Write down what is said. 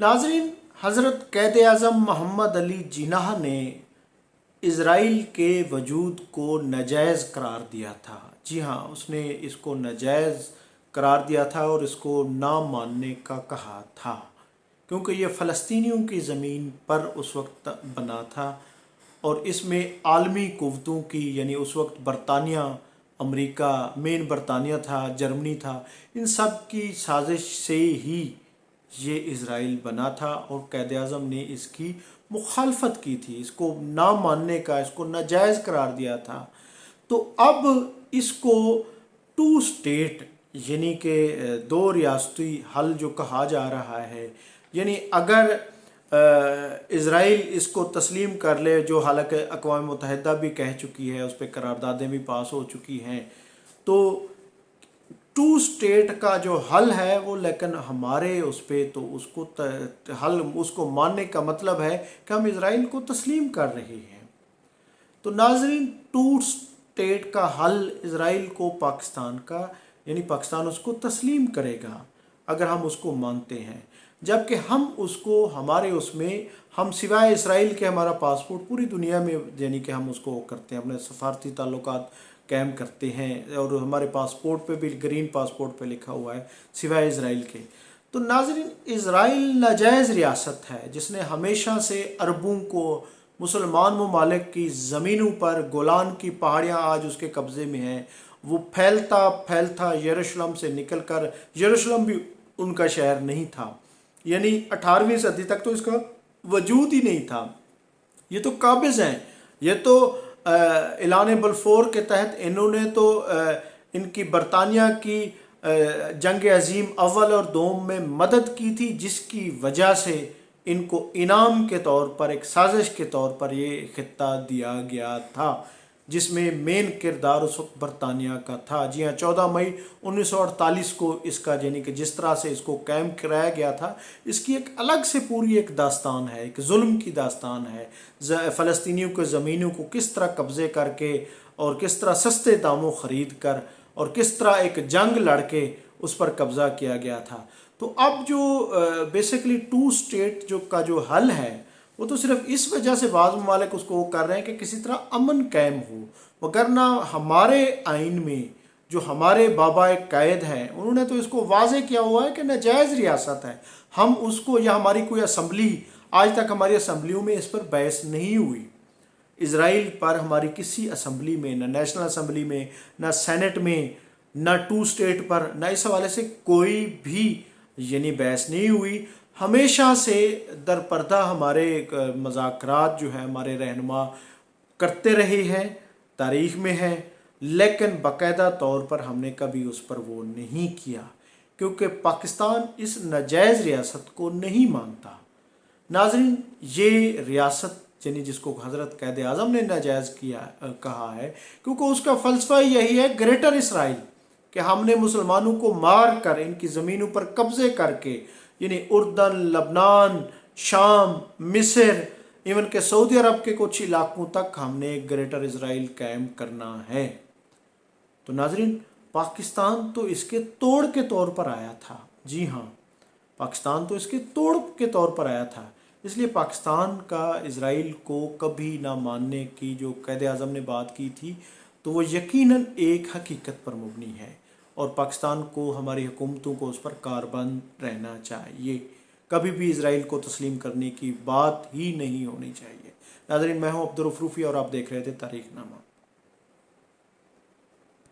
नाजरीन, हज़रत क़ायद आज़म मोहम्मद अली जिन्नाह ने इसराइल के वजूद को नाजायज़ करार दिया था। जी हाँ, उसने इसको नाजायज़ करार दिया था और इसको ना मानने का कहा था, क्योंकि ये फ़लस्तीनियों की ज़मीन पर उस वक्त बना था और इसमें आलमी क़ुव्वतों की, यानी उस वक्त बरतानिया, अमेरिका, मेन बरतानिया था, जर्मनी था, इन सब की साजिश से ही ये इसराइल बना था और क़ायद आज़म ने इसकी मुखालफत की थी, इसको ना मानने का, इसको नाजायज़ करार दिया था। तो अब इसको टू स्टेट यानी कि दो रियासती हल जो कहा जा रहा है, यानी अगर इसराइल इसको तस्लीम कर ले, जो हालांकि अक़वाम मुत्तहिदा भी कह चुकी है, उस पर करारदादें भी पास हो चुकी हैं, तो टू स्टेट का जो हल है वो, लेकिन हमारे उस पर तो उसको हल, उसको मानने का मतलब है कि हम इसराइल को तस्लीम कर रहे हैं। तो नाजरीन, टू स्टेट का हल इसराइल को पाकिस्तान का, यानी पाकिस्तान उसको तस्लीम करेगा अगर हम उसको मानते हैं, जबकि हम उसको हमारे उसमें, हम सिवाय इसराइल के हमारा पासपोर्ट पूरी दुनिया में, यानी कि हम उसको करते हैं, अपने सफारती ताल्लुकात कायम करते हैं और हमारे पासपोर्ट पे भी ग्रीन पासपोर्ट पे लिखा हुआ है सिवाय इसराइल के। तो नाज़रीन, इसराइल नाजायज़ रियासत है जिसने हमेशा से अरबों को, मुसलमान ममालिक की ज़मीनों पर, गोलान की पहाड़ियाँ आज उसके कब्ज़े में हैं, वो फैलता फैलता यरूशलेम से निकल कर, यरूशलेम भी उनका शहर नहीं था, यानी 18वीं सदी तक तो इसका वजूद ही नहीं था। ये तो काबिज़ हैं, ये तो ऐलान बलफोर के तहत इन्होंने तो इनकी बरतानिया की जंग अजीम अव्वल और दोम में मदद की थी, जिसकी वजह से इनको इनाम के तौर पर, एक साजिश के तौर पर ये खित्ता दिया गया था, जिसमें मेन किरदार उस वक्त बरतानिया का था। जी हाँ, 14 मई 1948 को इसका, यानी कि जिस तरह से इसको कायम कराया गया था, इसकी एक अलग से पूरी एक दास्तान है, एक जुल्म की दास्तान है। फ़लस्तीनियों के ज़मीनों को किस तरह कब्ज़े करके और किस तरह सस्ते दामों ख़रीद कर और किस तरह एक जंग लड़के उस पर कब्ज़ा किया गया था। तो अब जो बेसिकली टू स्टेट जो हल है, वो तो सिर्फ इस वजह से बाज़ ममालिक उसको वो कर रहे हैं कि किसी तरह अमन कायम हो, वगरना हमारे आइन में जो हमारे बाबा क़ायद हैं, उन्होंने तो इसको वाज़े किया हुआ है कि नाजायज़ रियासत है। हम उसको, या हमारी कोई असम्बली, आज तक हमारी असम्बलियों में इस पर बहस नहीं हुई, इसराइल पर हमारी किसी असम्बली में, ना नेशनल असम्बली में, ना सेनेट में, ना टू स्टेट पर, ना इस हवाले से कोई भी यानी बहस नहीं हुई। हमेशा से दरपर्दा हमारे मज़ाकरात जो है हमारे रहनुमा करते रहे हैं, तारीख़ में है, लेकिन बाकायदा तौर पर हमने कभी उस पर वो नहीं किया, क्योंकि पाकिस्तान इस नाजायज़ रियासत को नहीं मानता। नाज़रीन, ये रियासत, यानी जिसको हज़रत क़ायद आज़म ने नाजायज़ कहा है, क्योंकि उसका फ़लसफ़ा यही है, ग्रेटर इसराइल, कि हमने मुसलमानों को मार कर, इनकी ज़मीनों पर कब्ज़े करके, यानी उर्दन, लबनान, शाम, मिस्र, इवन के सऊदी अरब के कुछ इलाकों तक हमने ग्रेटर इसराइल कायम करना है। तो नाज़रीन, पाकिस्तान तो इसके तोड़ के तौर पर आया था। जी हाँ, पाकिस्तान तो इसके तोड़ के तौर पर आया था। इसलिए पाकिस्तान का इसराइल को कभी ना मानने की जो क़ायद आज़म ने बात की थी, तो वो यकीनन एक हकीकत पर मबनी है और पाकिस्तान को, हमारी हुकूमतों को उस पर कारबंद रहना चाहिए। कभी भी इसराइल को तस्लीम करने की बात ही नहीं होनी चाहिए। नाज़रीन, मैं हूँ अब्दुल रऊफ़ रूफ़ी और आप देख रहे थे तारीख़नामा।